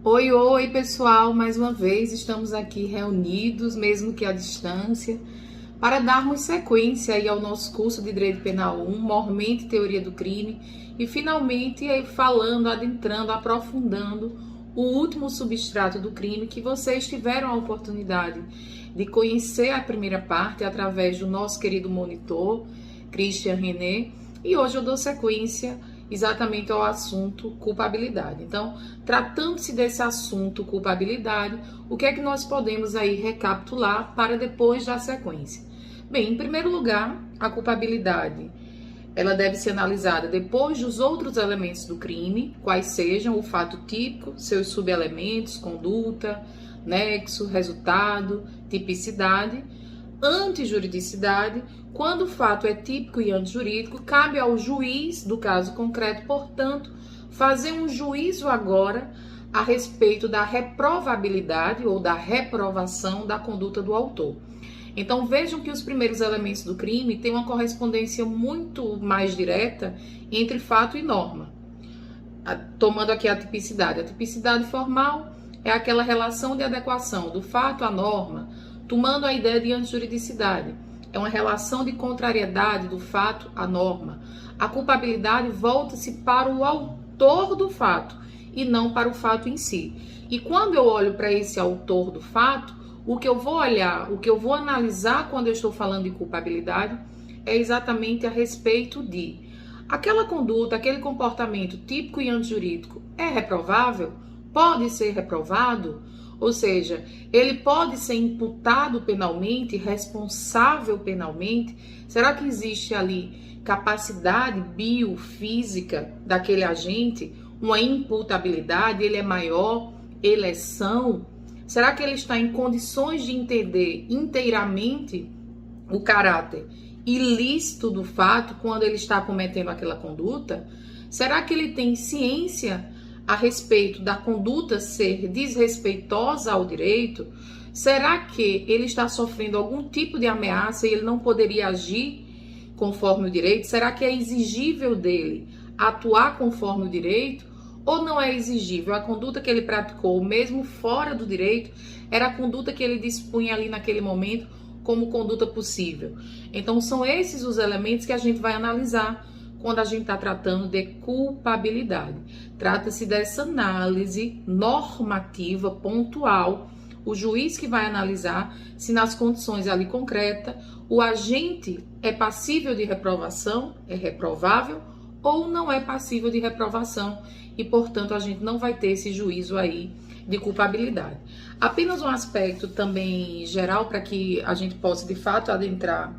Oi, oi, pessoal! Mais uma vez estamos aqui reunidos, mesmo que à distância, para darmos sequência aí ao nosso curso de Direito Penal 1, Mormente Teoria do Crime, e finalmente aí falando, adentrando, aprofundando o último substrato do crime que vocês tiveram a oportunidade de conhecer a primeira parte através do nosso querido monitor, Christian René, e hoje eu dou sequência exatamente ao assunto culpabilidade. Então, tratando-se desse assunto culpabilidade, o que é que nós podemos aí recapitular para depois dar sequência? Bem, em primeiro lugar, a culpabilidade, ela deve ser analisada depois dos outros elementos do crime, quais sejam o fato típico, seus subelementos, conduta, nexo, resultado, tipicidade. Antijuridicidade, quando o fato é típico e antijurídico, cabe ao juiz do caso concreto, portanto, fazer um juízo agora a respeito da reprovabilidade ou da reprovação da conduta do autor. Então vejam que os primeiros elementos do crime têm uma correspondência muito mais direta entre fato e norma. Tomando aqui a tipicidade. A tipicidade formal é aquela relação de adequação do fato à norma, tomando a ideia de antijuridicidade. É uma relação de contrariedade do fato à norma. A culpabilidade volta-se para o autor do fato e não para o fato em si. E quando eu olho para esse autor do fato, o que eu vou olhar, o que eu vou analisar quando eu estou falando de culpabilidade é exatamente a respeito de aquela conduta, aquele comportamento típico e antijurídico é reprovável? Pode ser reprovado? Ou seja, ele pode ser imputado penalmente, responsável penalmente? Será que existe ali capacidade biofísica daquele agente? Uma imputabilidade? Ele é maior? Eleição? Será que ele está em condições de entender inteiramente o caráter ilícito do fato quando ele está cometendo aquela conduta? Será que ele tem ciência a respeito da conduta ser desrespeitosa ao direito? Será que ele está sofrendo algum tipo de ameaça e ele não poderia agir conforme o direito? Será que é exigível dele atuar conforme o direito? Ou não é exigível? A conduta que ele praticou, mesmo fora do direito, era a conduta que ele dispunha ali naquele momento como conduta possível. Então são esses os elementos que a gente vai analisar quando a gente está tratando de culpabilidade. Trata-se dessa análise normativa, pontual, o juiz que vai analisar se nas condições ali concretas o agente é passível de reprovação, é reprovável, ou não é passível de reprovação e, portanto, a gente não vai ter esse juízo aí de culpabilidade. Apenas um aspecto também geral para que a gente possa, de fato, adentrar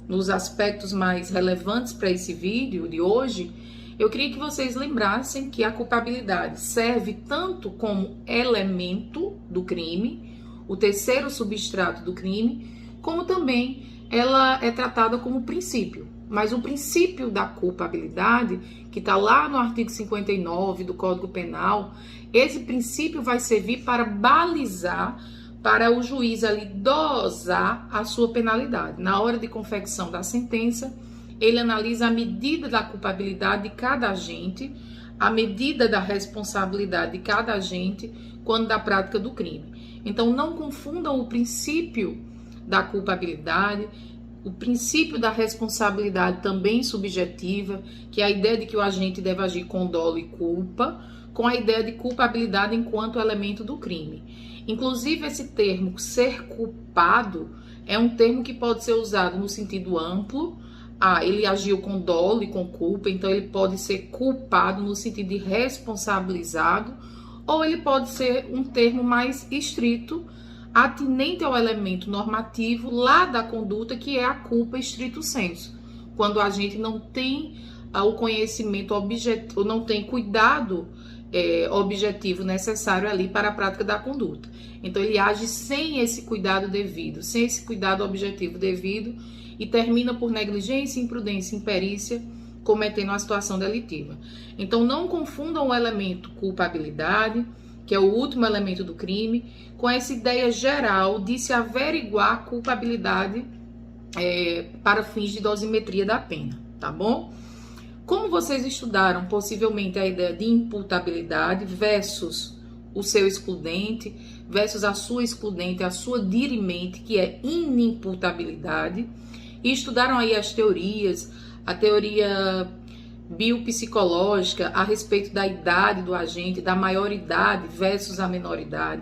nos aspectos mais relevantes para esse vídeo de hoje, eu queria que vocês lembrassem que a culpabilidade serve tanto como elemento do crime, o terceiro substrato do crime, como também ela é tratada como princípio. Mas o princípio da culpabilidade, que está lá no artigo 59 do Código Penal, esse princípio vai servir para balizar, para o juiz ali dosar a sua penalidade. Na hora de confecção da sentença, ele analisa a medida da culpabilidade de cada agente, a medida da responsabilidade de cada agente quando da prática do crime. Então, não confundam o princípio da culpabilidade, o princípio da responsabilidade também subjetiva, que é a ideia de que o agente deve agir com dolo e culpa, com a ideia de culpabilidade enquanto elemento do crime. Inclusive, esse termo, ser culpado, é um termo que pode ser usado no sentido amplo. Ele agiu com dolo e com culpa, então ele pode ser culpado no sentido de responsabilizado, ou ele pode ser um termo mais estrito, atinente ao elemento normativo lá da conduta, que é a culpa estrito sensu, quando a gente não tem o conhecimento objetivo, não tem cuidado objetivo necessário ali para a prática da conduta. Então ele age sem esse cuidado devido, sem esse cuidado objetivo devido e termina por negligência, imprudência, imperícia, cometendo uma situação delitiva. Então não confundam o elemento culpabilidade, que é o último elemento do crime, com essa ideia geral de se averiguar a culpabilidade para fins de dosimetria da pena, tá bom? Como vocês estudaram possivelmente a ideia de imputabilidade versus o seu excludente versus a sua excludente, a sua dirimente, que é inimputabilidade, e estudaram aí as teorias, a teoria biopsicológica a respeito da idade do agente, da maioridade versus a menoridade.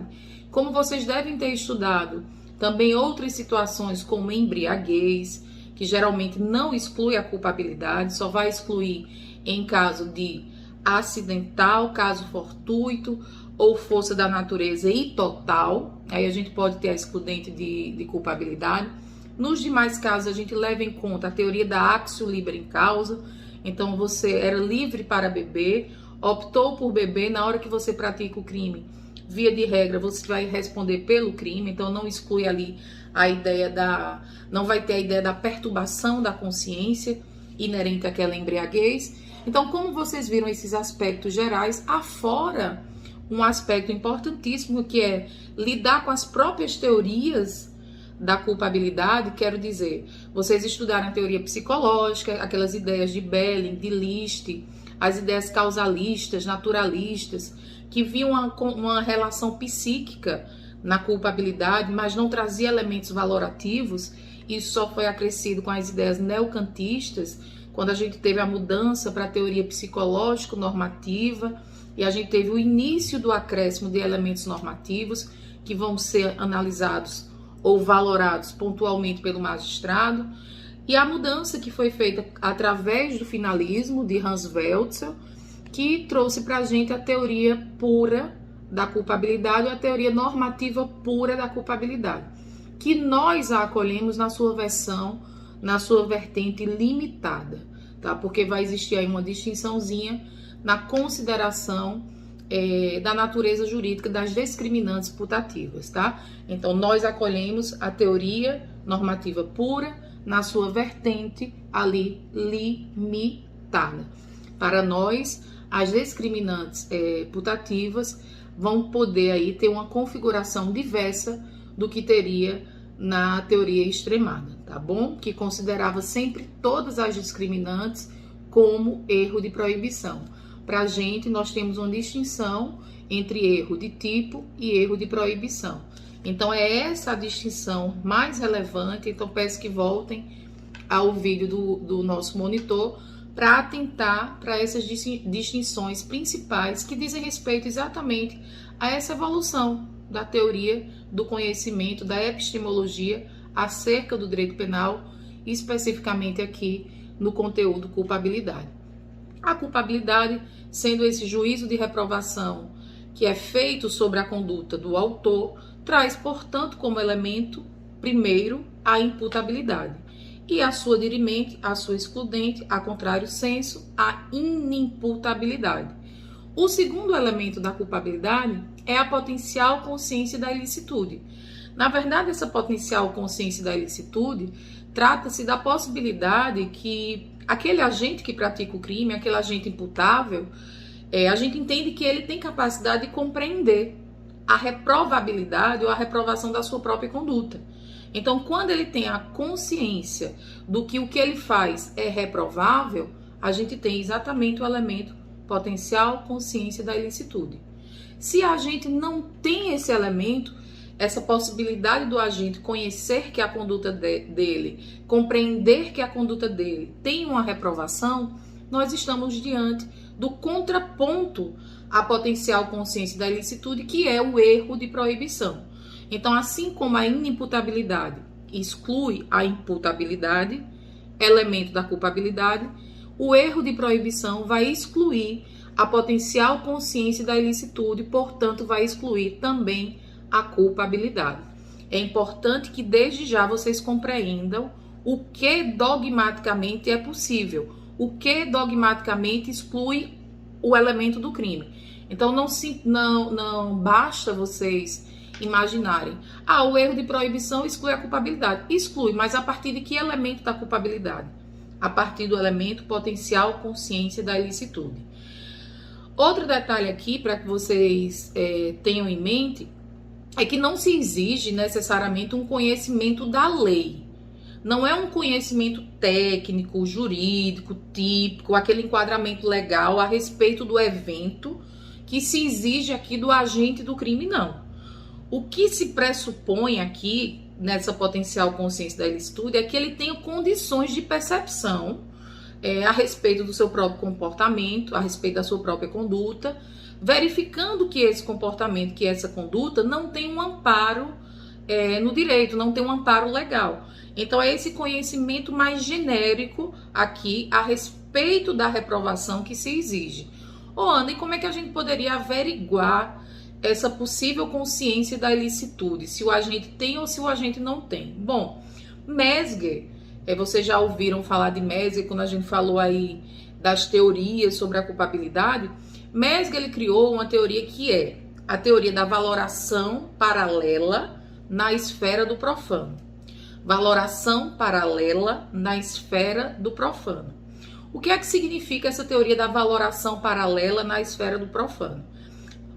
Como vocês devem ter estudado também outras situações como embriaguez, que geralmente não exclui a culpabilidade, só vai excluir em caso de acidental, caso fortuito ou força da natureza e total. Aí a gente pode ter a excludente de culpabilidade. Nos demais casos, a gente leva em conta a teoria da actio libera causa. Então, você era livre para beber, optou por beber, na hora que você pratica o crime, via de regra, você vai responder pelo crime, então não exclui ali a ideia não vai ter a ideia da perturbação da consciência inerente àquela embriaguez. Então, como vocês viram esses aspectos gerais, afora um aspecto importantíssimo que é lidar com as próprias teorias da culpabilidade, quero dizer, vocês estudaram a teoria psicológica, aquelas ideias de Belling, de List, as ideias causalistas, naturalistas, que viam uma relação psíquica na culpabilidade, mas não trazia elementos valorativos. Isso só foi acrescido com as ideias neocantistas, quando a gente teve a mudança para a teoria psicológico-normativa, e a gente teve o início do acréscimo de elementos normativos, que vão ser analisados ou valorados pontualmente pelo magistrado, e a mudança que foi feita através do finalismo de Hans Welzel, que trouxe para a gente a teoria pura da culpabilidade, ou a teoria normativa pura da culpabilidade, que nós a acolhemos na sua versão, na sua vertente limitada, tá? Porque vai existir aí uma distinçãozinha na consideração da natureza jurídica das discriminantes putativas, tá? Então, nós acolhemos a teoria normativa pura na sua vertente ali limitada. Para nós, as discriminantes putativas vão poder aí ter uma configuração diversa do que teria na teoria extremada, tá bom? Que considerava sempre todas as discriminantes como erro de proibição. Para a gente, nós temos uma distinção entre erro de tipo e erro de proibição. Então, é essa a distinção mais relevante. Então, peço que voltem ao vídeo do nosso monitor para atentar para essas distinções principais que dizem respeito exatamente a essa evolução da teoria do conhecimento, da epistemologia acerca do direito penal, especificamente aqui no conteúdo culpabilidade. A culpabilidade, sendo esse juízo de reprovação que é feito sobre a conduta do autor, traz, portanto, como elemento, primeiro, a imputabilidade. E a sua dirimente, a sua excludente, a contrário senso, a inimputabilidade. O segundo elemento da culpabilidade é a potencial consciência da ilicitude. Na verdade, essa potencial consciência da ilicitude trata-se da possibilidade que aquele agente que pratica o crime, aquele agente imputável, a gente entende que ele tem capacidade de compreender a reprovabilidade ou a reprovação da sua própria conduta. Então, quando ele tem a consciência do que o que ele faz é reprovável, a gente tem exatamente o elemento potencial consciência da ilicitude. Se a gente não tem esse elemento, essa possibilidade do agente conhecer que a conduta dele, compreender que a conduta dele tem uma reprovação, nós estamos diante do contraponto à potencial consciência da ilicitude, que é o erro de proibição. Então, assim como a inimputabilidade exclui a imputabilidade, elemento da culpabilidade, o erro de proibição vai excluir a potencial consciência da ilicitude, portanto, vai excluir também a culpabilidade. É importante que desde já vocês compreendam o que dogmaticamente é possível, o que dogmaticamente exclui o elemento do crime. Então não basta vocês imaginarem, o erro de proibição exclui a culpabilidade. Exclui, mas a partir de que elemento da culpabilidade? A partir do elemento potencial consciência da ilicitude. Outro detalhe aqui, para que vocês tenham em mente, é que não se exige necessariamente um conhecimento da lei. Não é um conhecimento técnico, jurídico, típico, aquele enquadramento legal a respeito do evento que se exige aqui do agente do crime, não. O que se pressupõe aqui, nessa potencial consciência da ilicitude, é que ele tenha condições de percepção a respeito do seu próprio comportamento, a respeito da sua própria conduta, verificando que esse comportamento, que essa conduta não tem um amparo no direito, não tem um amparo legal. Então é esse conhecimento mais genérico aqui a respeito da reprovação que se exige. Ô Ana, e como é que a gente poderia averiguar essa possível consciência da ilicitude? Se o agente tem ou se o agente não tem? Bom, Mesger, vocês já ouviram falar de Mesger quando a gente falou aí das teorias sobre a culpabilidade? Mesger, ele criou uma teoria que é a teoria da valoração paralela na esfera do profano. Valoração paralela na esfera do profano. O que é que significa essa teoria da valoração paralela na esfera do profano?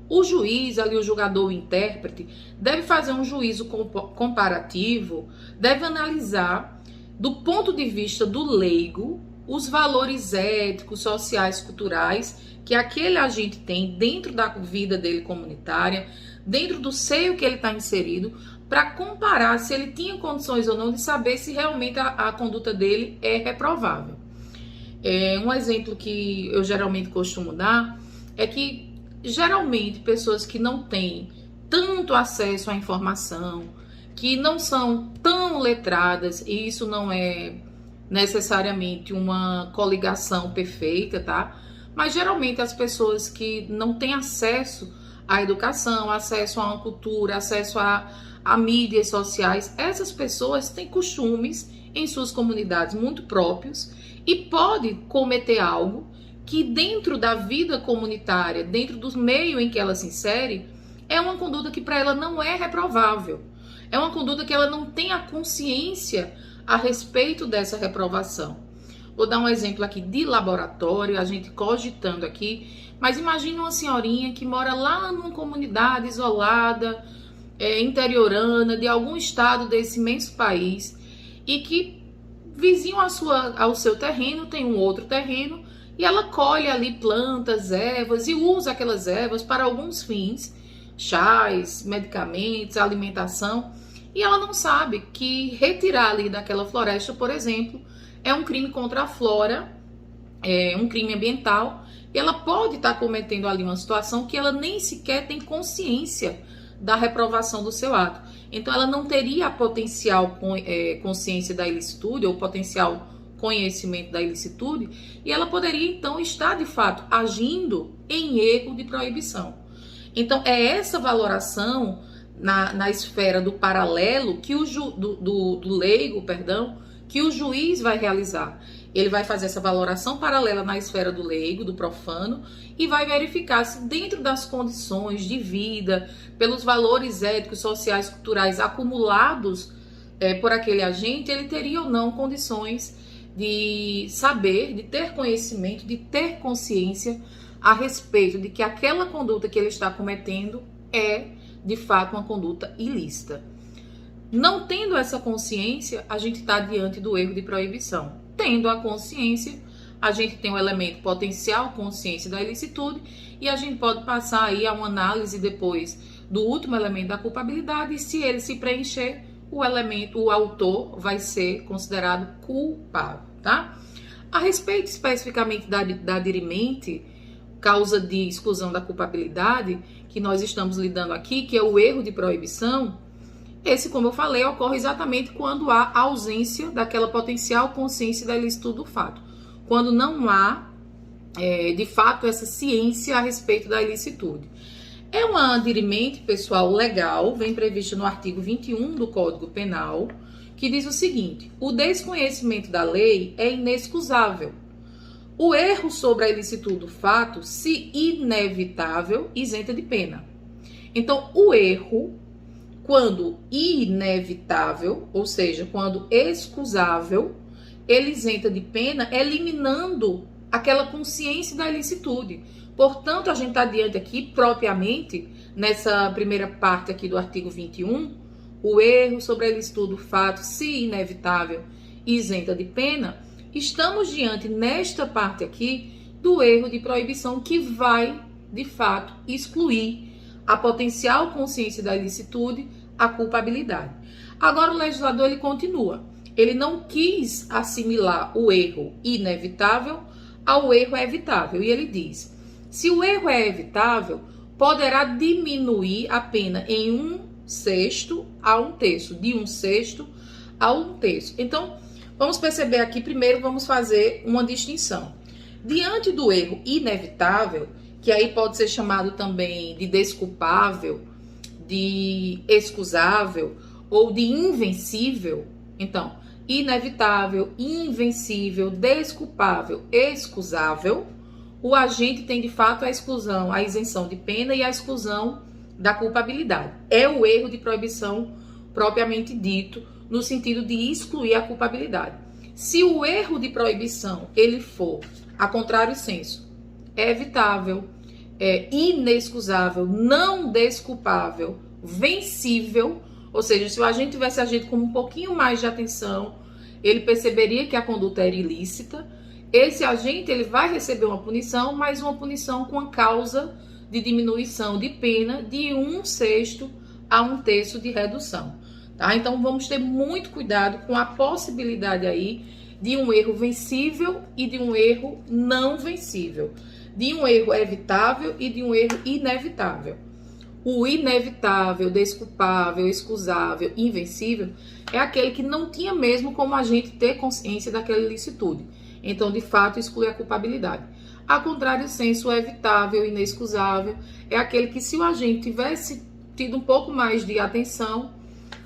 O juiz, ali o julgador, o intérprete, deve fazer um juízo comparativo, deve analisar, do ponto de vista do leigo, os valores éticos, sociais, culturais que aquele agente tem dentro da vida dele comunitária, dentro do seio que ele está inserido, para comparar se ele tinha condições ou não de saber se realmente a conduta dele é reprovável. Um exemplo que eu geralmente costumo dar é que, geralmente, pessoas que não têm tanto acesso à informação, que não são tão letradas, e isso não é necessariamente uma coligação perfeita, tá? Mas geralmente as pessoas que não têm acesso à educação, acesso a uma cultura, acesso a mídias sociais, essas pessoas têm costumes em suas comunidades muito próprios e pode cometer algo que dentro da vida comunitária, dentro do meio em que ela se insere, é uma conduta que para ela não é reprovável. É uma conduta que ela não tem a consciência a respeito dessa reprovação. Vou dar um exemplo aqui de laboratório, a gente cogitando aqui, mas imagine uma senhorinha que mora lá numa comunidade isolada, interiorana, de algum estado desse imenso país, e que vizinho ao seu terreno tem um outro terreno, e ela colhe ali plantas, ervas, e usa aquelas ervas para alguns fins, chás, medicamentos, alimentação, e ela não sabe que retirar ali daquela floresta, por exemplo, é um crime contra a flora, é um crime ambiental, e ela pode estar cometendo ali uma situação que ela nem sequer tem consciência da reprovação do seu ato. Então ela não teria a potencial consciência da ilicitude, ou potencial conhecimento da ilicitude, e ela poderia então estar de fato agindo em erro de proibição. Então é essa valoração na esfera do paralelo que do leigo, perdão, que o juiz vai realizar. Ele vai fazer essa valoração paralela na esfera do leigo, do profano, e vai verificar se dentro das condições de vida, pelos valores éticos, sociais, culturais acumulados por aquele agente, ele teria ou não condições de saber, de ter conhecimento, de ter consciência a respeito de que aquela conduta que ele está cometendo é, de fato, uma conduta ilícita. Não tendo essa consciência, a gente está diante do erro de proibição. Tendo a consciência, a gente tem o elemento potencial consciência da ilicitude e a gente pode passar aí a uma análise depois do último elemento da culpabilidade, e se ele se preencher, o autor vai ser considerado culpável, tá? A respeito especificamente da dirimente, causa de exclusão da culpabilidade, que nós estamos lidando aqui, que é o erro de proibição, esse, como eu falei, ocorre exatamente quando há ausência daquela potencial consciência da ilicitude do fato. Quando não há, de fato, essa ciência a respeito da ilicitude. É uma dirimente, pessoal, legal, vem prevista no artigo 21 do Código Penal, que diz o seguinte: o desconhecimento da lei é inexcusável. O erro sobre a ilicitude do fato, se inevitável, isenta de pena. Então, o erro, quando inevitável, ou seja, quando excusável, ele isenta de pena, eliminando aquela consciência da ilicitude. Portanto, a gente está diante aqui, propriamente, nessa primeira parte aqui do artigo 21, o erro sobre a ilicitude do fato, se inevitável, isenta de pena, estamos diante, nesta parte aqui, do erro de proibição que vai de fato, excluir a potencial consciência da ilicitude, a culpabilidade. Agora o legislador ele continua. Ele não quis assimilar o erro inevitável ao erro evitável. E ele diz: se o erro é evitável, poderá diminuir a pena em 1/6 a 1/3, de 1/6 a 1/3. Então, vamos perceber aqui, primeiro vamos fazer uma distinção. Diante do erro inevitável, que aí pode ser chamado também de desculpável, de excusável ou de invencível. Então, inevitável, invencível, desculpável, excusável, o agente tem de fato a exclusão, a isenção de pena e a exclusão da culpabilidade. É o erro de proibição propriamente dito, no sentido de excluir a culpabilidade. Se o erro de proibição ele for, a contrário senso, é evitável, é inexcusável, não desculpável, vencível, ou seja, se o agente tivesse agido com um pouquinho mais de atenção, ele perceberia que a conduta era ilícita. Esse agente ele vai receber uma punição, mas uma punição com a causa de diminuição de pena de 1/6 a 1/3 de redução. Tá? Então vamos ter muito cuidado com a possibilidade aí de um erro vencível e de um erro não vencível, de um erro evitável e de um erro inevitável. O inevitável, desculpável, excusável, invencível é aquele que não tinha mesmo como a gente ter consciência daquela ilicitude. Então, de fato, exclui a culpabilidade. A contrário senso, o evitável, inexcusável é aquele que, se o agente tivesse tido um pouco mais de atenção,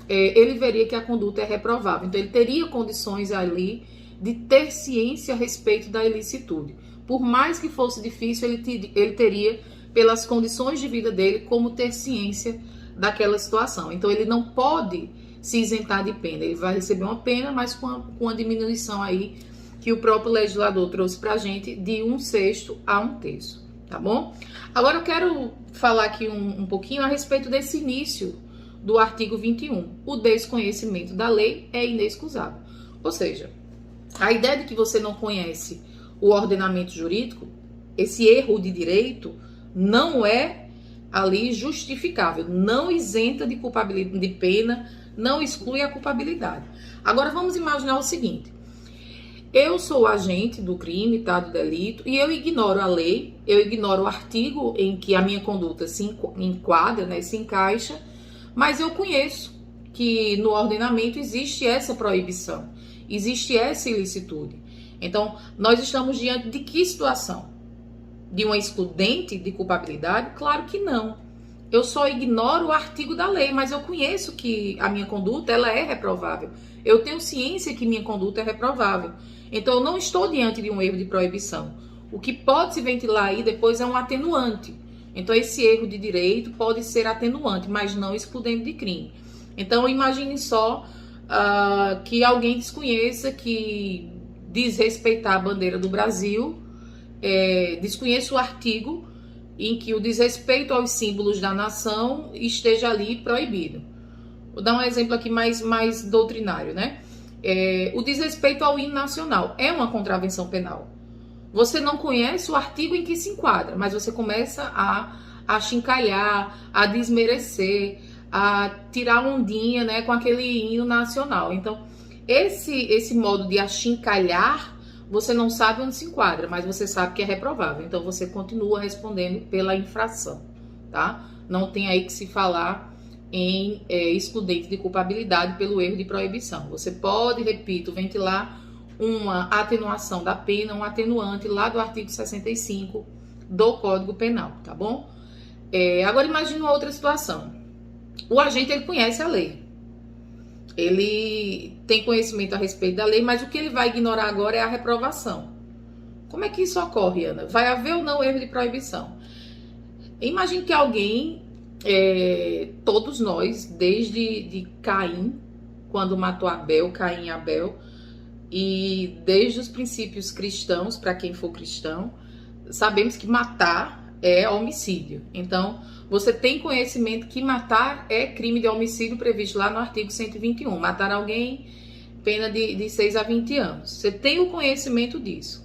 ele veria que a conduta é reprovável. Então, ele teria condições ali de ter ciência a respeito da ilicitude. Por mais que fosse difícil, ele teria, pelas condições de vida dele, como ter ciência daquela situação. Então, ele não pode se isentar de pena. Ele vai receber uma pena, mas com a diminuição aí que o próprio legislador trouxe pra gente de 1/6 a 1/3, tá bom? Agora eu quero falar aqui um pouquinho a respeito desse início do artigo 21. O desconhecimento da lei é inexcusável. Ou seja, a ideia de que você não conhece o ordenamento jurídico, esse erro de direito, não é ali justificável, não isenta de culpabilidade, de pena, não exclui a culpabilidade. Agora vamos imaginar o seguinte: eu sou o agente do crime, tá, do delito, e eu ignoro a lei, eu ignoro o artigo em que a minha conduta se enquadra, né, se encaixa, mas eu conheço que no ordenamento existe essa proibição, existe essa ilicitude. Então, nós estamos diante de que situação? De uma excludente de culpabilidade? Claro que não. Eu só ignoro o artigo da lei, mas eu conheço que a minha conduta ela é reprovável. Eu tenho ciência que minha conduta é reprovável. Então, eu não estou diante de um erro de proibição. O que pode se ventilar aí depois é um atenuante. Então, esse erro de direito pode ser atenuante, mas não excludente de crime. Então, imagine só que alguém desconheça que desrespeitar a bandeira do Brasil, desconheça o artigo em que o desrespeito aos símbolos da nação esteja ali proibido. Vou dar um exemplo aqui mais doutrinário, né? O desrespeito ao hino nacional é uma contravenção penal. Você não conhece o artigo em que se enquadra, mas você começa a achincalhar, a desmerecer, a tirar ondinha, né, com aquele hino nacional. Então, esse modo de achincalhar, você não sabe onde se enquadra, mas você sabe que é reprovável. Então, você continua respondendo pela infração, tá? Não tem aí que se falar em excludente de culpabilidade pelo erro de proibição. Você pode, repito, ventilar uma atenuação da pena, um atenuante lá do artigo 65 do Código Penal, tá bom? Agora imagine uma outra situação. O agente, ele conhece a lei. Ele tem conhecimento a respeito da lei, mas o que ele vai ignorar agora é a reprovação. Como é que isso ocorre, Ana? Vai haver ou não erro de proibição? Imagine que alguém, todos nós, desde Caim, quando matou Abel, Caim e Abel, e desde os princípios cristãos, para quem for cristão, sabemos que matar é homicídio. Então, você tem conhecimento que matar é crime de homicídio previsto lá no artigo 121. Matar alguém, pena de 6 a 20 anos. Você tem o conhecimento disso.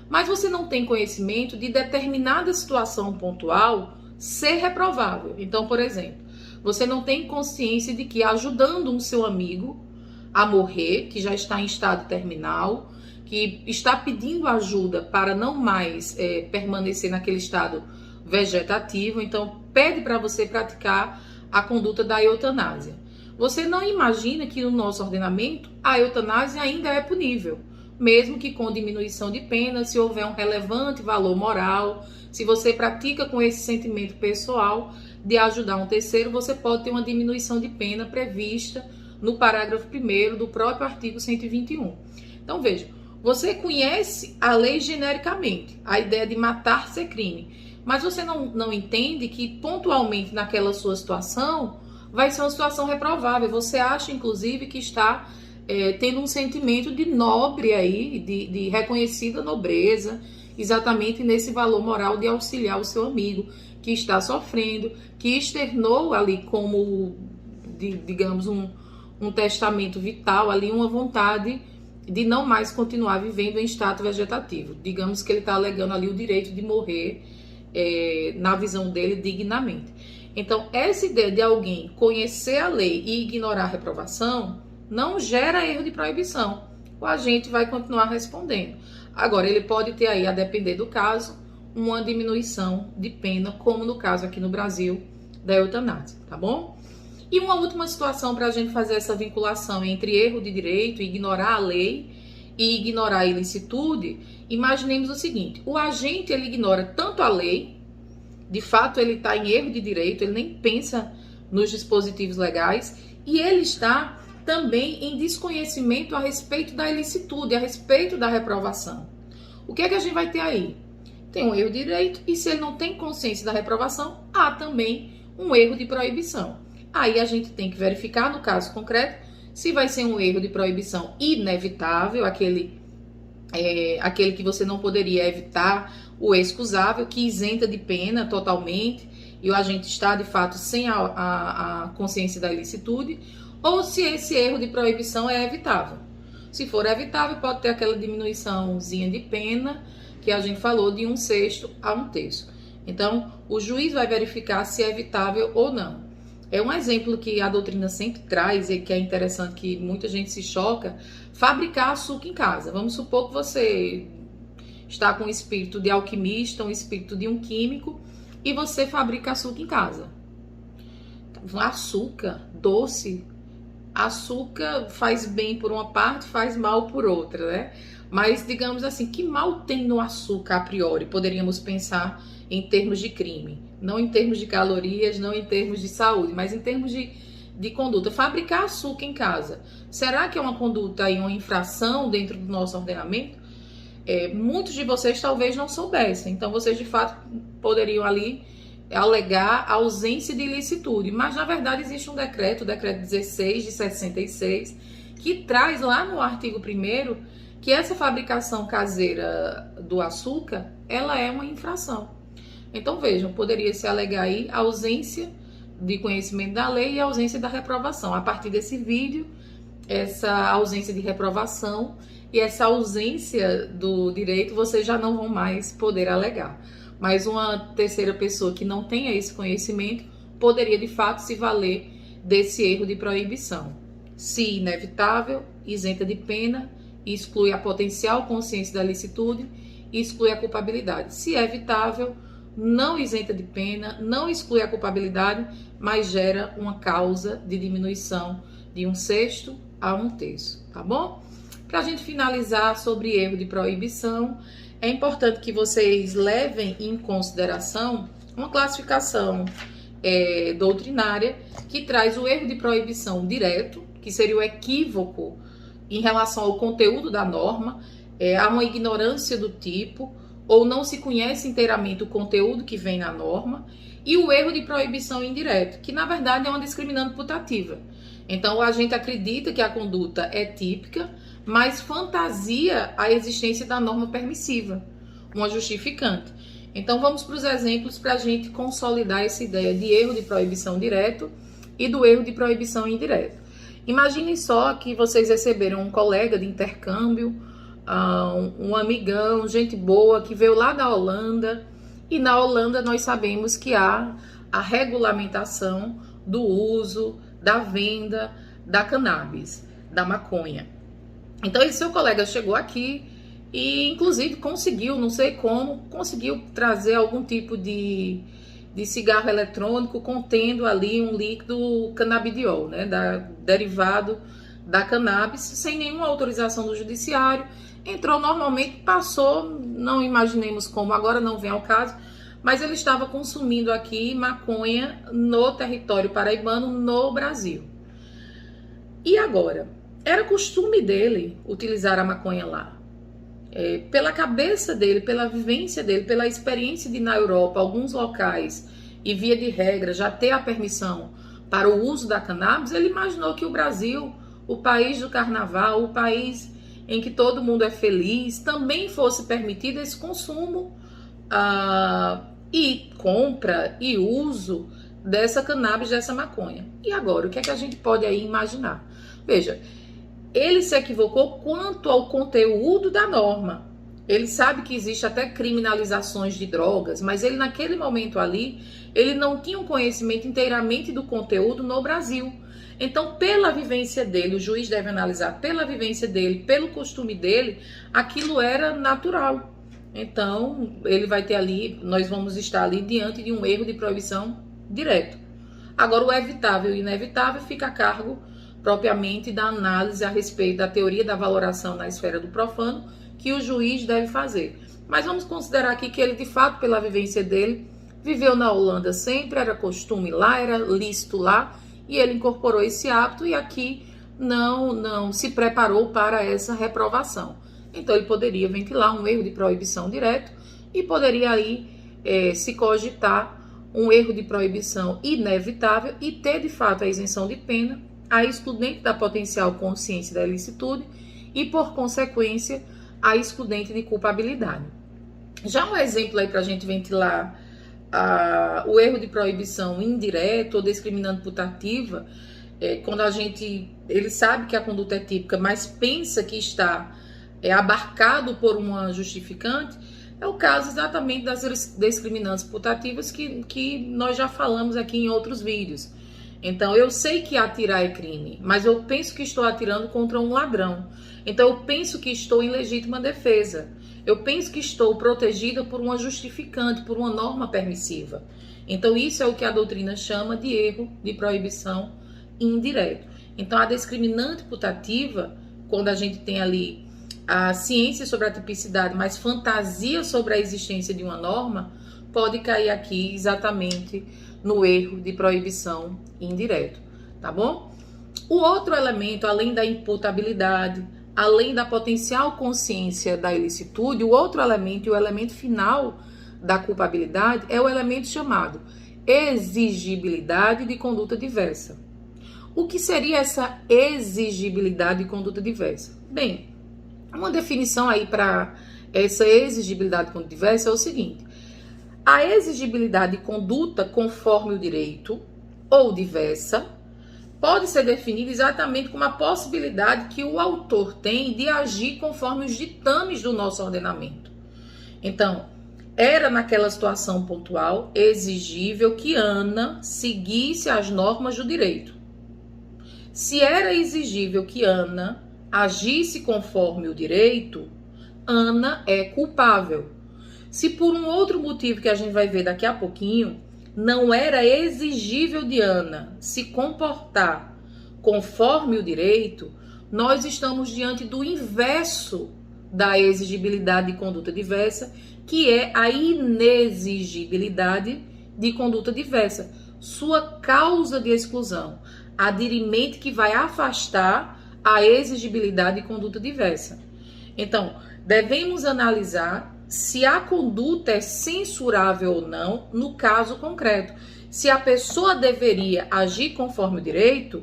mas você não tem conhecimento de determinada situação pontual ser reprovável. Então, por exemplo, você não tem consciência de que ajudando um seu amigo a morrer, que já está em estado terminal, que está pedindo ajuda para não mais permanecer naquele estado vegetativo, então pede para você praticar a conduta da eutanásia. Você não imagina que no nosso ordenamento a eutanásia ainda é punível, mesmo que com diminuição de pena, se houver um relevante valor moral, se você pratica com esse sentimento pessoal de ajudar um terceiro, você pode ter uma diminuição de pena prevista no parágrafo 1º do próprio artigo 121. Então veja, você conhece a lei genericamente, a ideia de matar ser crime, mas você não entende que pontualmente naquela sua situação vai ser uma situação reprovável. Você acha, inclusive, que está tendo um sentimento de nobre aí, de reconhecida nobreza, exatamente nesse valor moral de auxiliar o seu amigo que está sofrendo, que externou ali como, digamos, um testamento vital, ali uma vontade de não mais continuar vivendo em estado vegetativo. Digamos que ele está alegando ali o direito de morrer, na visão dele, dignamente. Então, essa ideia de alguém conhecer a lei e ignorar a reprovação não gera erro de proibição. O agente vai continuar respondendo. Agora, ele pode ter aí, a depender do caso, uma diminuição de pena, como no caso aqui no Brasil da eutanásia, tá bom? E uma última situação para a gente fazer essa vinculação entre erro de direito, ignorar a lei e ignorar a ilicitude. Imaginemos o seguinte: o agente ele ignora tanto a lei, de fato ele está em erro de direito, ele nem pensa nos dispositivos legais, e ele está também em desconhecimento a respeito da ilicitude, a respeito da reprovação. O que é que a gente vai ter aí? Tem um erro de direito, e se ele não tem consciência da reprovação, há também um erro de proibição. Aí a gente tem que verificar no caso concreto se vai ser um erro de proibição inevitável, aquele que você não poderia evitar, o excusável, que isenta de pena totalmente, e o agente está de fato sem a consciência da ilicitude, ou se esse erro de proibição é evitável. Se for evitável, pode ter aquela diminuiçãozinha de pena que a gente falou, de 1/6 a 1/3. Então, o juiz vai verificar se é evitável ou não. É um exemplo que a doutrina sempre traz e que é interessante, que muita gente se choca: fabricar açúcar em casa. Vamos supor que você está com um espírito de alquimista, um espírito de um químico, e você fabrica açúcar em casa. Açúcar, doce, açúcar faz bem por uma parte, faz mal por outra, né? Mas, digamos assim, que mal tem no açúcar a priori? Poderíamos pensar em termos de crime. Não em termos de calorias, não em termos de saúde, mas em termos de conduta. Fabricar açúcar em casa, será que é uma conduta e uma infração dentro do nosso ordenamento? Muitos de vocês talvez não soubessem, então vocês de fato poderiam ali alegar a ausência de ilicitude, mas na verdade existe um decreto, o decreto 16 de 66, que traz lá no artigo 1º que essa fabricação caseira do açúcar, ela é uma infração. Então vejam, poderia se alegar aí a ausência de conhecimento da lei e a ausência da reprovação. A partir desse vídeo, essa ausência de reprovação e essa ausência do direito, vocês já não vão mais poder alegar. Mas uma terceira pessoa que não tenha esse conhecimento poderia de fato se valer desse erro de proibição. Se inevitável, isenta de pena, exclui a potencial consciência da licitude e exclui a culpabilidade. Se é evitável, não isenta de pena, não exclui a culpabilidade, mas gera uma causa de diminuição de 1/6 a 1/3, tá bom? Para a gente finalizar sobre erro de proibição, é importante que vocês levem em consideração uma classificação doutrinária que traz o erro de proibição direto, que seria o equívoco em relação ao conteúdo da norma, há uma ignorância do tipo, ou não se conhece inteiramente o conteúdo que vem na norma, e o erro de proibição indireto, que na verdade é uma discriminante putativa. Então, a gente acredita que a conduta é típica, mas fantasia a existência da norma permissiva, uma justificante. Então, vamos para os exemplos para a gente consolidar essa ideia de erro de proibição direto e do erro de proibição indireto. Imaginem só que vocês receberam um colega de intercâmbio um amigão, gente boa, que veio lá da Holanda. E na Holanda nós sabemos que há a regulamentação do uso, da venda da cannabis, da maconha. Então esse seu colega chegou aqui e inclusive conseguiu, não sei como, conseguiu trazer algum tipo de cigarro eletrônico contendo ali um líquido canabidiol, né, derivado da cannabis, sem nenhuma autorização do judiciário. Entrou normalmente, passou, não imaginemos como, agora não vem ao caso, mas ele estava consumindo aqui maconha no território paraibano, no Brasil. E agora? Era costume dele utilizar a maconha lá. Pela cabeça dele, pela vivência dele, pela experiência de ir na Europa, alguns locais, e via de regra já ter a permissão para o uso da cannabis, ele imaginou que o Brasil, o país do carnaval, o país em que todo mundo é feliz, também fosse permitido esse consumo e compra e uso dessa cannabis, dessa maconha. E agora, o que é que a gente pode aí imaginar? Veja, ele se equivocou quanto ao conteúdo da norma. Ele sabe que existe até criminalizações de drogas, mas ele naquele momento ali, ele não tinha um conhecimento inteiramente do conteúdo no Brasil. Então, pela vivência dele, o juiz deve analisar pela vivência dele, pelo costume dele, aquilo era natural. Então, ele vai ter ali, nós vamos estar ali diante de um erro de proibição direto. Agora, o evitável e inevitável fica a cargo propriamente da análise a respeito da teoria da valoração na esfera do profano, que o juiz deve fazer. Mas vamos considerar aqui que ele, de fato, pela vivência dele, viveu na Holanda sempre, era costume lá, era lícito lá, e ele incorporou esse hábito e aqui não se preparou para essa reprovação. Então ele poderia ventilar um erro de proibição direto e poderia aí se cogitar um erro de proibição inevitável e ter de fato a isenção de pena, a excludente da potencial consciência da ilicitude e, por consequência, a excludente de culpabilidade. Já um exemplo aí para a gente ventilar o erro de proibição indireto ou discriminante putativa, quando ele sabe que a conduta é típica, mas pensa que está abarcado por uma justificante, é o caso exatamente das discriminantes putativas que nós já falamos aqui em outros vídeos. Então, eu sei que atirar é crime, mas eu penso que estou atirando contra um ladrão. Então, eu penso que estou em legítima defesa. Eu penso que estou protegida por uma justificante, por uma norma permissiva. Então, isso é o que a doutrina chama de erro de proibição indireto. Então, a discriminante putativa, quando a gente tem ali a ciência sobre a tipicidade, mas fantasia sobre a existência de uma norma, pode cair aqui exatamente no erro de proibição indireto, tá bom? O outro elemento, além da imputabilidade, além da potencial consciência da ilicitude, o outro elemento e o elemento final da culpabilidade é o elemento chamado exigibilidade de conduta diversa. O que seria essa exigibilidade de conduta diversa? Bem, uma definição aí para essa exigibilidade de conduta diversa é o seguinte: a exigibilidade de conduta conforme o direito ou diversa pode ser definida exatamente como a possibilidade que o autor tem de agir conforme os ditames do nosso ordenamento. Então, era naquela situação pontual exigível que Ana seguisse as normas do direito. Se era exigível que Ana agisse conforme o direito, Ana é culpável. Se por um outro motivo que a gente vai ver daqui a pouquinho, não era exigível de Ana se comportar conforme o direito, nós estamos diante do inverso da exigibilidade de conduta diversa, que é a inexigibilidade de conduta diversa, sua causa de exclusão, a dirimente que vai afastar a exigibilidade de conduta diversa. Então, devemos analisar se a conduta é censurável ou não no caso concreto. Se a pessoa deveria agir conforme o direito,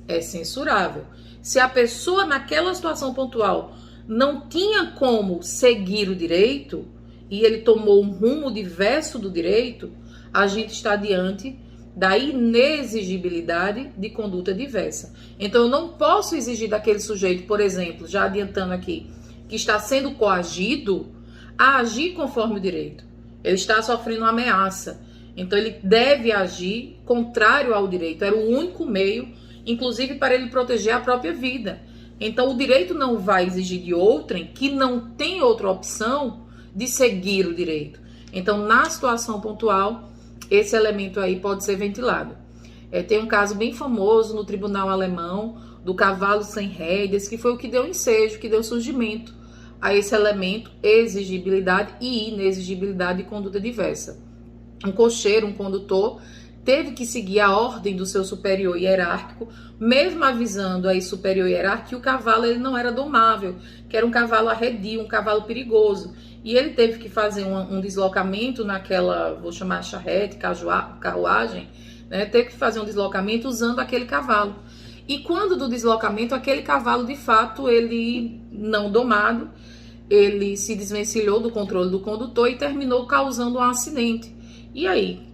é censurável. Se a pessoa naquela situação pontual não tinha como seguir o direito e ele tomou um rumo diverso do direito, a gente está diante da inexigibilidade de conduta diversa. Então, eu não posso exigir daquele sujeito, por exemplo, já adiantando aqui, que está sendo coagido a agir conforme o direito. Ele está sofrendo uma ameaça. Então ele deve agir contrário ao direito. Era o único meio, inclusive para ele proteger a própria vida. Então o direito não vai exigir de outrem que não tem outra opção de seguir o direito. Então na situação pontual, esse elemento aí pode ser ventilado. Tem um caso bem famoso no tribunal alemão do cavalo sem rédeas, que foi o que deu ensejo, que deu surgimento a esse elemento, exigibilidade e inexigibilidade de conduta diversa. Um cocheiro, um condutor, teve que seguir a ordem do seu superior hierárquico, mesmo avisando a esse superior hierárquico que o cavalo ele não era domável, que era um cavalo arredio, um cavalo perigoso. E ele teve que fazer um deslocamento naquela, vou chamar charrete, carruagem, né? Teve que fazer um deslocamento usando aquele cavalo. E quando do deslocamento, aquele cavalo, de fato, ele não domado, ele se desvencilhou do controle do condutor e terminou causando um acidente. E aí,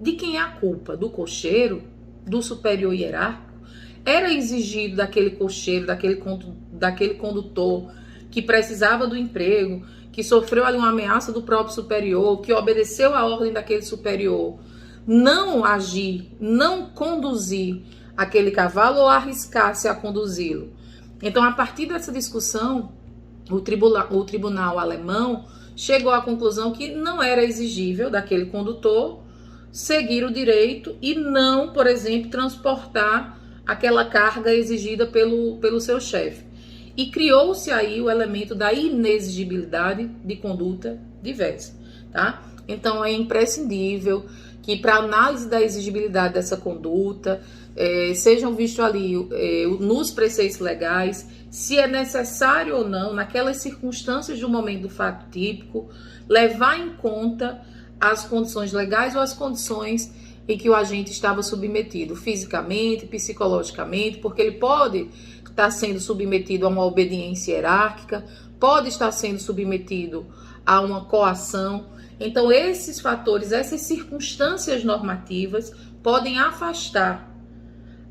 de quem é a culpa? Do cocheiro? Do superior hierárquico? Era exigido daquele cocheiro, daquele condutor que precisava do emprego, que sofreu ali uma ameaça do próprio superior, que obedeceu a ordem daquele superior, não agir, não conduzir aquele cavalo ou arriscar-se a conduzi-lo. Então, a partir dessa discussão, o tribunal alemão chegou à conclusão que não era exigível daquele condutor seguir o direito e não, por exemplo, transportar aquela carga exigida pelo seu chefe. E criou-se aí o elemento da inexigibilidade de conduta diversa, tá? Então, é imprescindível que para análise da exigibilidade dessa conduta, sejam vistos ali nos preceitos legais, se é necessário ou não, naquelas circunstâncias do momento do fato típico, levar em conta as condições legais ou as condições em que o agente estava submetido, fisicamente, psicologicamente, porque ele pode estar sendo submetido a uma obediência hierárquica, pode estar sendo submetido a uma coação. Então, esses fatores, essas circunstâncias normativas podem afastar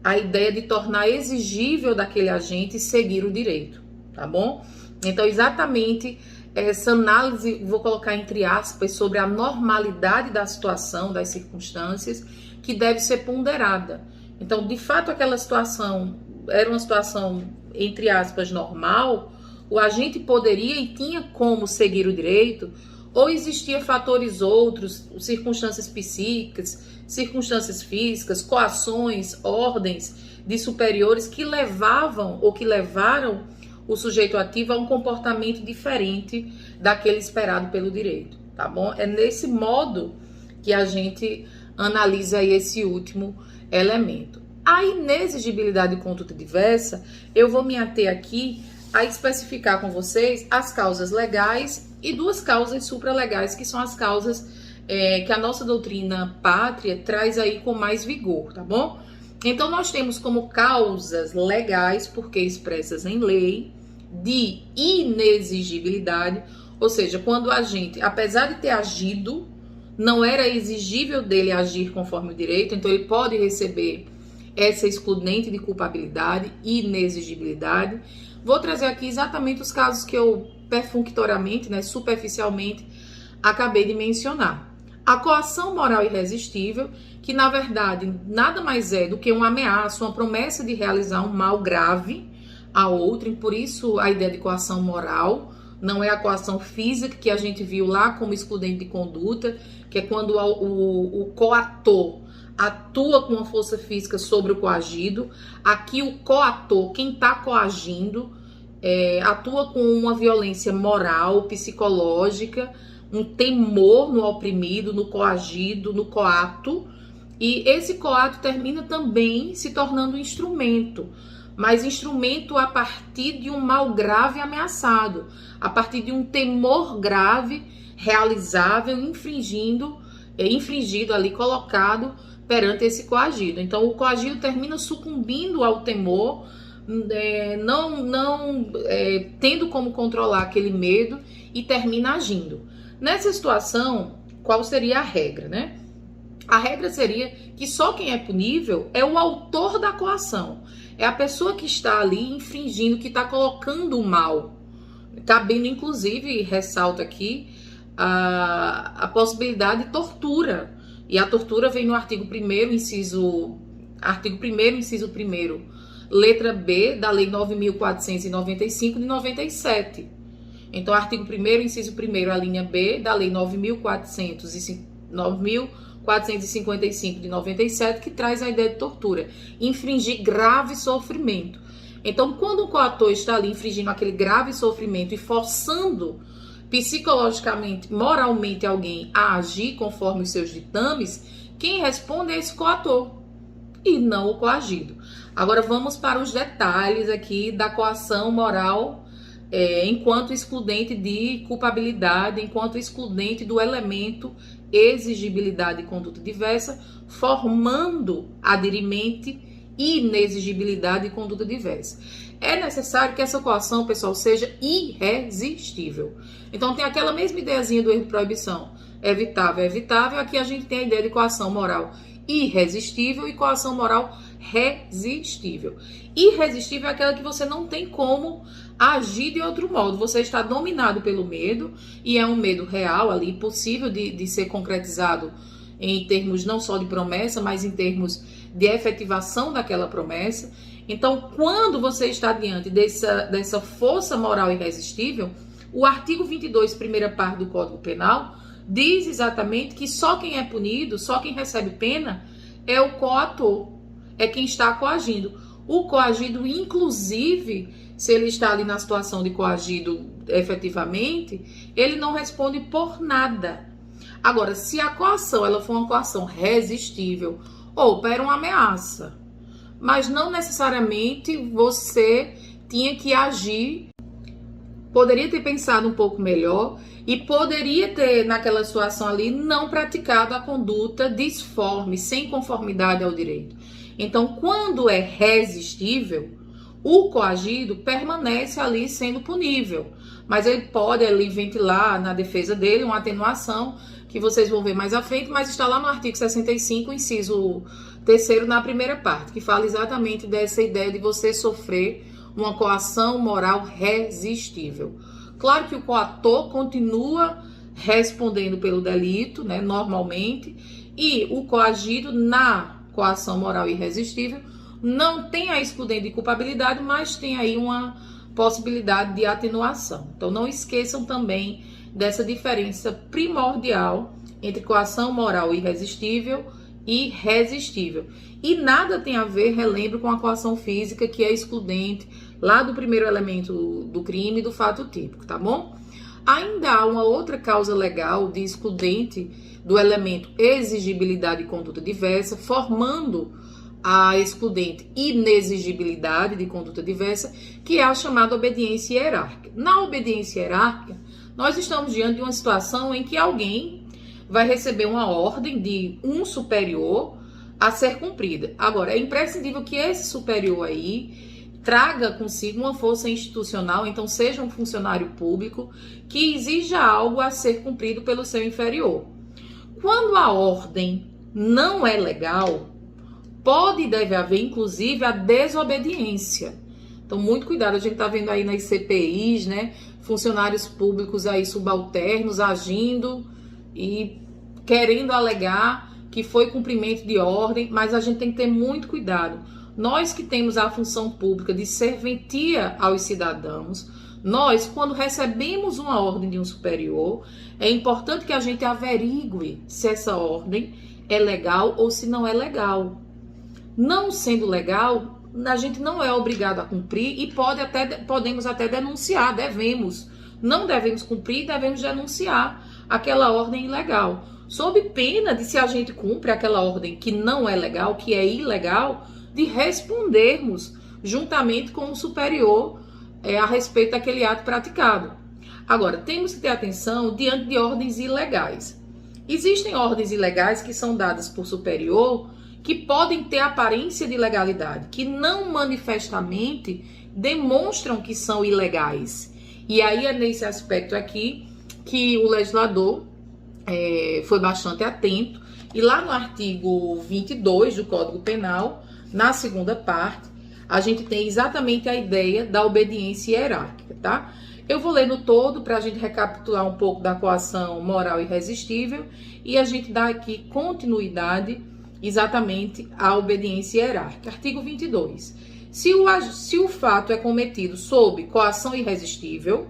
a ideia de tornar exigível daquele agente seguir o direito, tá bom? Então, exatamente essa análise, vou colocar entre aspas, sobre a normalidade da situação, das circunstâncias, que deve ser ponderada. Então, de fato, aquela situação era uma situação, entre aspas, normal, o agente poderia e tinha como seguir o direito, ou existia fatores outros, circunstâncias psíquicas, circunstâncias físicas, coações, ordens de superiores que levavam ou que levaram o sujeito ativo a um comportamento diferente daquele esperado pelo direito, tá bom? É nesse modo que a gente analisa aí esse último elemento. A inexigibilidade de conduta diversa, eu vou me ater aqui a especificar com vocês as causas legais e duas causas supralegais, que são as causas que a nossa doutrina pátria traz aí com mais vigor, tá bom? Então, nós temos como causas legais, porque expressas em lei, de inexigibilidade, ou seja, quando o agente, apesar de ter agido, não era exigível dele agir conforme o direito, então ele pode receber essa excludente de culpabilidade e inexigibilidade. Vou trazer aqui exatamente os casos que eu perfunctoriamente, né, superficialmente, acabei de mencionar. A coação moral irresistível, que na verdade nada mais é do que uma ameaça, uma promessa de realizar um mal grave a outrem, por isso a ideia de coação moral, não é a coação física que a gente viu lá como excludente de conduta, que é quando o coator atua com uma força física sobre o coagido. Aqui o coator, quem está coagindo, atua com uma violência moral, psicológica, um temor no oprimido, no coagido, no coato, e esse coato termina também se tornando um instrumento, mas instrumento a partir de um mal grave ameaçado, a partir de um temor grave realizável, infringido ali, colocado perante esse coagido. Então o coagido termina sucumbindo ao temor, não tendo como controlar aquele medo e termina agindo. Nessa situação, qual seria a regra, né? A regra seria que só quem é punível é o autor da coação. É a pessoa que está ali infringindo, que está colocando o mal. cabendo inclusive, ressalta aqui, a possibilidade de tortura. E a tortura vem no artigo 1º, inciso 1º, letra B da Lei 9.495 de 97. Então, artigo 1º, inciso 1º, a linha B da Lei 9.455 de 97, que traz a ideia de tortura, infringir grave sofrimento. Então, quando o coator está ali infringindo aquele grave sofrimento e forçando psicologicamente, moralmente alguém a agir conforme os seus ditames, quem responde é esse coator e não o coagido. Agora vamos para os detalhes aqui da coação moral enquanto excludente de culpabilidade, enquanto excludente do elemento exigibilidade e conduta diversa, formando adirimente inexigibilidade e conduta diversa. É necessário que essa coação, pessoal, seja irresistível. Então tem aquela mesma ideiazinha do erro de proibição. Evitável é evitável. Aqui a gente tem a ideia de coação moral irresistível e coação moral resistível. Irresistível é aquela que você não tem como agir de outro modo. Você está dominado pelo medo, e é um medo real ali, possível de ser concretizado em termos não só de promessa, mas em termos de efetivação daquela promessa. Então, quando você está diante dessa força moral irresistível, o artigo 22, primeira parte do Código Penal, diz exatamente que só quem é punido, só quem recebe pena, é o coator, é quem está coagindo. O coagido, inclusive, se ele está ali na situação de coagido efetivamente, ele não responde por nada. Agora, se a coação ela for uma coação resistível, ou para uma ameaça, mas não necessariamente você tinha que agir, poderia ter pensado um pouco melhor e poderia ter, naquela situação ali, não praticado a conduta disforme, sem conformidade ao direito. Então, quando é resistível, o coagido permanece ali sendo punível, mas ele pode ali ventilar na defesa dele uma atenuação, que vocês vão ver mais à frente, mas está lá no artigo 65, inciso 3º, na primeira parte, que fala exatamente dessa ideia de você sofrer uma coação moral resistível. Claro que o coator continua respondendo pelo delito, né, normalmente, e o coagido na coação moral irresistível não tem a excludente de culpabilidade, mas tem aí uma possibilidade de atenuação. Então não esqueçam também dessa diferença primordial entre coação moral irresistível e resistível. E nada tem a ver, relembro, com a coação física, que é excludente lá do primeiro elemento do crime, do fato típico, tá bom? Ainda há uma outra causa legal de excludente do elemento exigibilidade e conduta diversa, formando a excludente inexigibilidade de conduta diversa, que é a chamada obediência hierárquica. Na obediência hierárquica, nós estamos diante de uma situação em que alguém vai receber uma ordem de um superior a ser cumprida. Agora, é imprescindível que esse superior aí traga consigo uma força institucional, então seja um funcionário público que exija algo a ser cumprido pelo seu inferior. Quando a ordem não é legal, pode e deve haver, inclusive, a desobediência. Então, muito cuidado, a gente está vendo aí nas CPIs, né, funcionários públicos aí subalternos agindo e querendo alegar que foi cumprimento de ordem, mas a gente tem que ter muito cuidado. Nós que temos a função pública de serventia aos cidadãos, nós, quando recebemos uma ordem de um superior, é importante que a gente averigue se essa ordem é legal ou se não é legal. Não sendo legal, a gente não é obrigado a cumprir e podemos até denunciar, não devemos cumprir, devemos denunciar aquela ordem ilegal, sob pena de, se a gente cumpre aquela ordem que não é legal, que é ilegal, de respondermos juntamente com o superior a respeito daquele ato praticado. Agora, temos que ter atenção diante de ordens ilegais. Existem ordens ilegais que são dadas por superior, que podem ter aparência de legalidade, que não manifestamente demonstram que são ilegais. E aí é nesse aspecto aqui que o legislador foi bastante atento, e lá no artigo 22 do Código Penal, na segunda parte, a gente tem exatamente a ideia da obediência hierárquica, tá? Eu vou ler no todo para a gente recapitular um pouco da coação moral irresistível e a gente dá aqui continuidade exatamente à obediência hierárquica. Artigo 22. Se o fato é cometido sob coação irresistível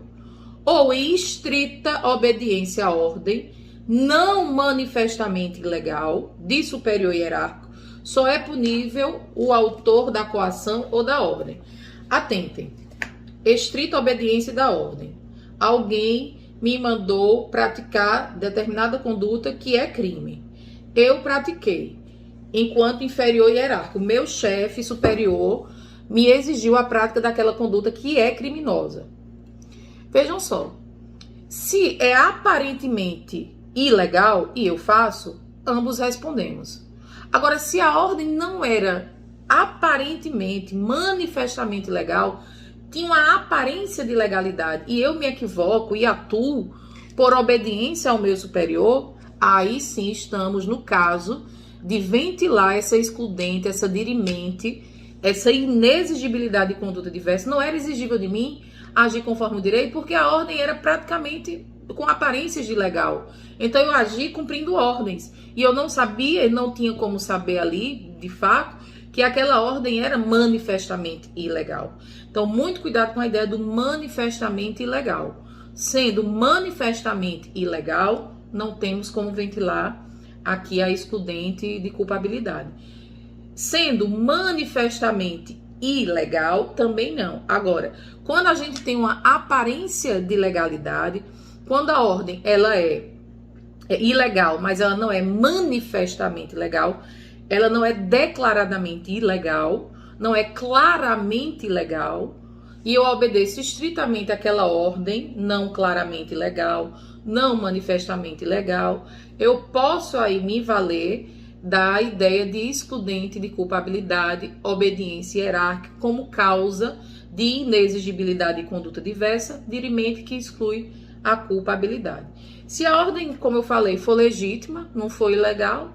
ou em estrita obediência à ordem, não manifestamente ilegal, de superior hierárquico, só é punível o autor da coação ou da ordem. Atentem. Estrita obediência da ordem. Alguém me mandou praticar determinada conduta que é crime. Eu pratiquei. Enquanto inferior hierárquico, meu chefe superior me exigiu a prática daquela conduta que é criminosa. Vejam só. Se é aparentemente ilegal e eu faço, ambos respondemos. Agora, se a ordem não era aparentemente, manifestamente legal, tinha uma aparência de legalidade e eu me equivoco e atuo por obediência ao meu superior, aí sim estamos no caso de ventilar essa excludente, essa dirimente, essa inexigibilidade de conduta diversa. Não era exigível de mim agir conforme o direito, porque a ordem era praticamente com aparências de legal. Então eu agi cumprindo ordens. E eu não sabia, não tinha como saber ali, de fato, que aquela ordem era manifestamente ilegal. Então, muito cuidado com a ideia do manifestamente ilegal. Sendo manifestamente ilegal, não temos como ventilar aqui a excludente de culpabilidade. Sendo manifestamente ilegal, também não. Agora, quando a gente tem uma aparência de legalidade, quando a ordem ela é ilegal, mas ela não é manifestamente legal, ela não é declaradamente ilegal, não é claramente ilegal, e eu obedeço estritamente aquela ordem, não claramente ilegal, não manifestamente ilegal, eu posso aí me valer da ideia de excludente de culpabilidade, obediência hierárquica, como causa de inexigibilidade de conduta diversa, dirimente que exclui a culpabilidade. Se a ordem, como eu falei, for legítima, não for ilegal,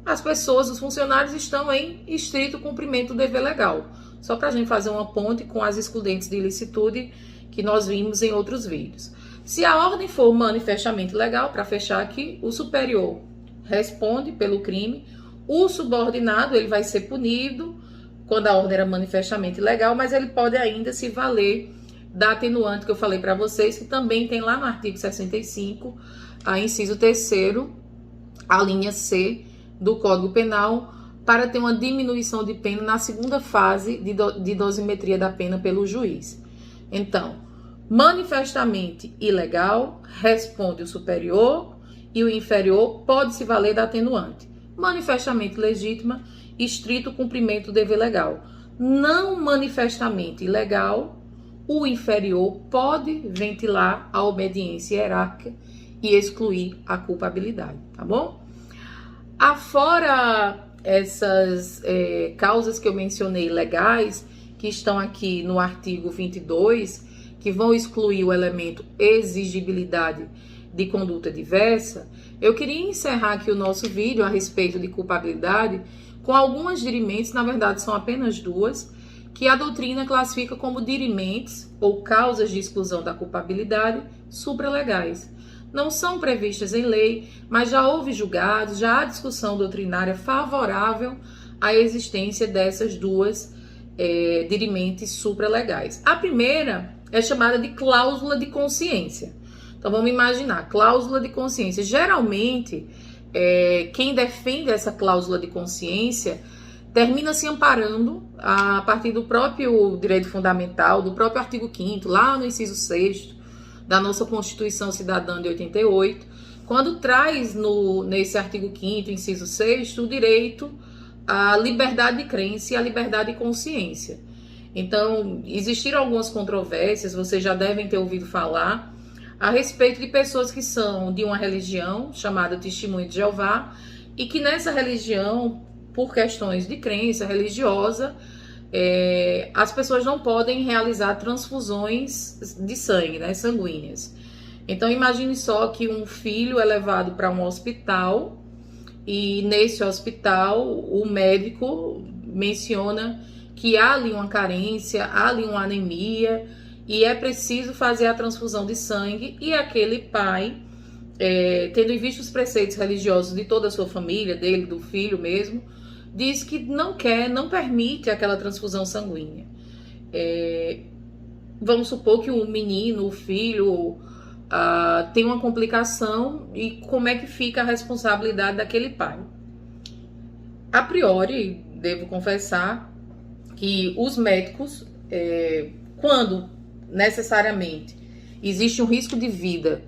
as pessoas, os funcionários estão em estrito cumprimento do dever legal. Só para a gente fazer uma ponte com as excludentes de ilicitude que nós vimos em outros vídeos. Se a ordem for manifestamente legal, para fechar aqui, o superior responde pelo crime, o subordinado ele vai ser punido quando a ordem era manifestamente ilegal, mas ele pode ainda se valer da atenuante que eu falei para vocês, que também tem lá no artigo 65, a inciso 3º, a linha C do Código Penal, para ter uma diminuição de pena na segunda fase de dosimetria da pena pelo juiz. Então, manifestamente ilegal, responde o superior e o inferior pode se valer da atenuante. Manifestamente legítima, estrito cumprimento do dever legal. Não manifestamente ilegal, o inferior pode ventilar a obediência hierárquica e excluir a culpabilidade, tá bom? Afora essas causas que eu mencionei legais, que estão aqui no artigo 22, que vão excluir o elemento exigibilidade de conduta diversa, eu queria encerrar aqui o nosso vídeo a respeito de culpabilidade com algumas dirimentes, na verdade são apenas duas, que a doutrina classifica como dirimentes ou causas de exclusão da culpabilidade supralegais. Não são previstas em lei, mas já houve julgados, já há discussão doutrinária favorável à existência dessas duas dirimentes supralegais. A primeira é chamada de cláusula de consciência. Então vamos imaginar, cláusula de consciência. Geralmente, quem defende essa cláusula de consciência termina se amparando a partir do próprio direito fundamental, do próprio artigo 5º, lá no inciso 6º, da nossa Constituição Cidadã de 88, quando traz nesse artigo 5º, inciso 6º, o direito à liberdade de crença e à liberdade de consciência. Então, existiram algumas controvérsias, vocês já devem ter ouvido falar, a respeito de pessoas que são de uma religião chamada Testemunho de Jeová e que nessa religião, por questões de crença religiosa, as pessoas não podem realizar transfusões de sangue, né, sanguíneas. Então imagine só que um filho é levado para um hospital e nesse hospital o médico menciona que há ali uma carência, há ali uma anemia e é preciso fazer a transfusão de sangue, e aquele pai, tendo em vista os preceitos religiosos de toda a sua família, dele, do filho mesmo, diz que não quer, não permite aquela transfusão sanguínea. Vamos supor que o menino, o filho, tem uma complicação, e como é que fica a responsabilidade daquele pai? A priori, devo confessar que os médicos, quando necessariamente existe um risco de vida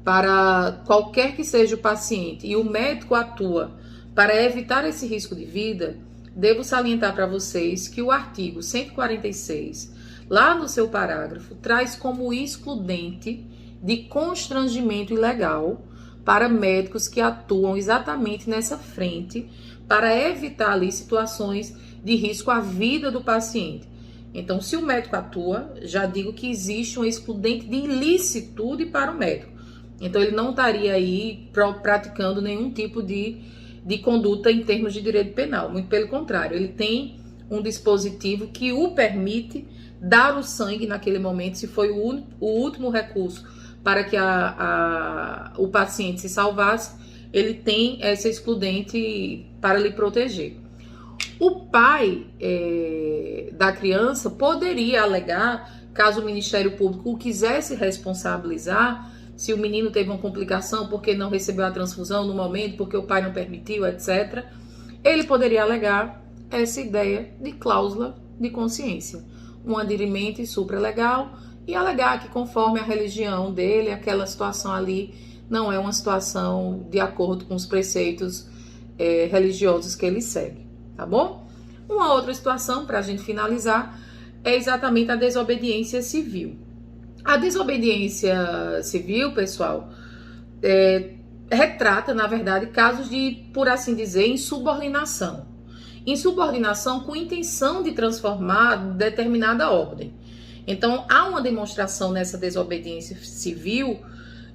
para qualquer que seja o paciente e o médico atua para evitar esse risco de vida, devo salientar para vocês que o artigo 146, lá no seu parágrafo, traz como excludente de constrangimento ilegal para médicos que atuam exatamente nessa frente para evitar ali situações de risco à vida do paciente. Então, se o médico atua, já digo que existe um excludente de ilicitude para o médico. Então, ele não estaria aí praticando nenhum tipo de conduta em termos de direito penal. Muito pelo contrário, ele tem um dispositivo que o permite dar o sangue naquele momento, se foi o último recurso para que o paciente se salvasse, ele tem essa excludente para lhe proteger. O pai da criança poderia alegar, caso o Ministério Público o quisesse responsabilizar, se o menino teve uma complicação porque não recebeu a transfusão no momento, porque o pai não permitiu, etc. Ele poderia alegar essa ideia de cláusula de consciência, um adirimento supralegal, e alegar que conforme a religião dele, aquela situação ali não é uma situação de acordo com os preceitos religiosos que ele segue, tá bom? Uma outra situação, para a gente finalizar, é exatamente a desobediência civil. A desobediência civil, pessoal, retrata, na verdade, casos de, por assim dizer, insubordinação. Insubordinação com intenção de transformar determinada ordem. Então, há uma demonstração nessa desobediência civil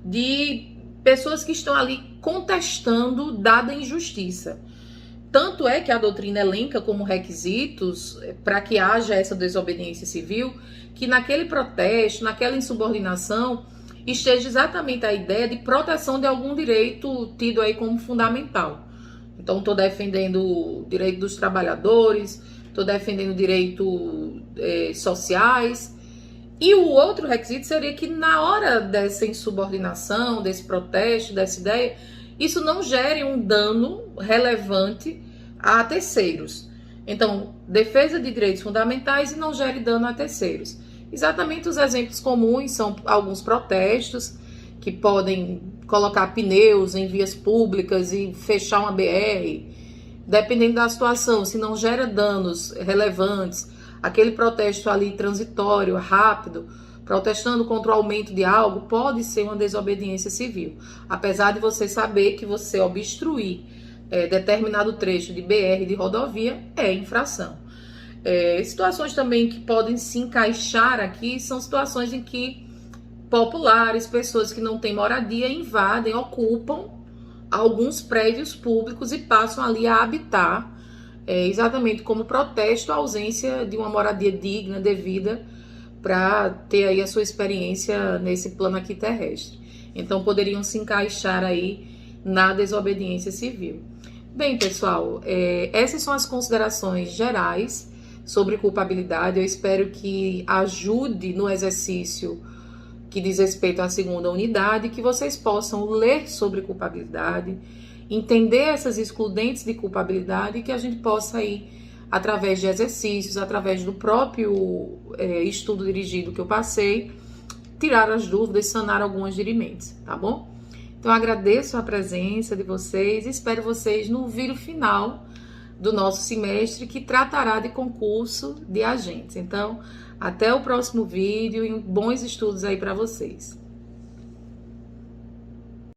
de pessoas que estão ali contestando dada injustiça. Tanto é que a doutrina elenca como requisitos para que haja essa desobediência civil, que naquele protesto, naquela insubordinação, esteja exatamente a ideia de proteção de algum direito tido aí como fundamental. Então, estou defendendo o direito dos trabalhadores, estou defendendo direitos sociais. E o outro requisito seria que na hora dessa insubordinação, desse protesto, dessa ideia, isso não gere um dano relevante a terceiros. Então, defesa de direitos fundamentais e não gere dano a terceiros. Exatamente os exemplos comuns são alguns protestos que podem colocar pneus em vias públicas e fechar uma BR. Dependendo da situação, se não gera danos relevantes, aquele protesto ali transitório, rápido, protestando contra o aumento de algo, pode ser uma desobediência civil. Apesar de você saber que você obstruir determinado trecho de BR, de rodovia, é infração. Situações também que podem se encaixar aqui são situações em que populares, pessoas que não têm moradia, invadem, ocupam alguns prédios públicos e passam ali a habitar, exatamente como protesto à ausência de uma moradia digna, devida, para ter aí a sua experiência nesse plano aqui terrestre. Então, poderiam se encaixar aí na desobediência civil. Bem, pessoal, essas são as considerações gerais sobre culpabilidade. Eu espero que ajude no exercício que diz respeito à segunda unidade, que vocês possam ler sobre culpabilidade, entender essas excludentes de culpabilidade e que a gente possa aí, através de exercícios, através do próprio estudo dirigido que eu passei, tirar as dúvidas, sanar algumas dirimentes, tá bom? Então, agradeço a presença de vocês e espero vocês no vídeo final do nosso semestre, que tratará de concurso de agentes. Então, até o próximo vídeo e bons estudos aí para vocês.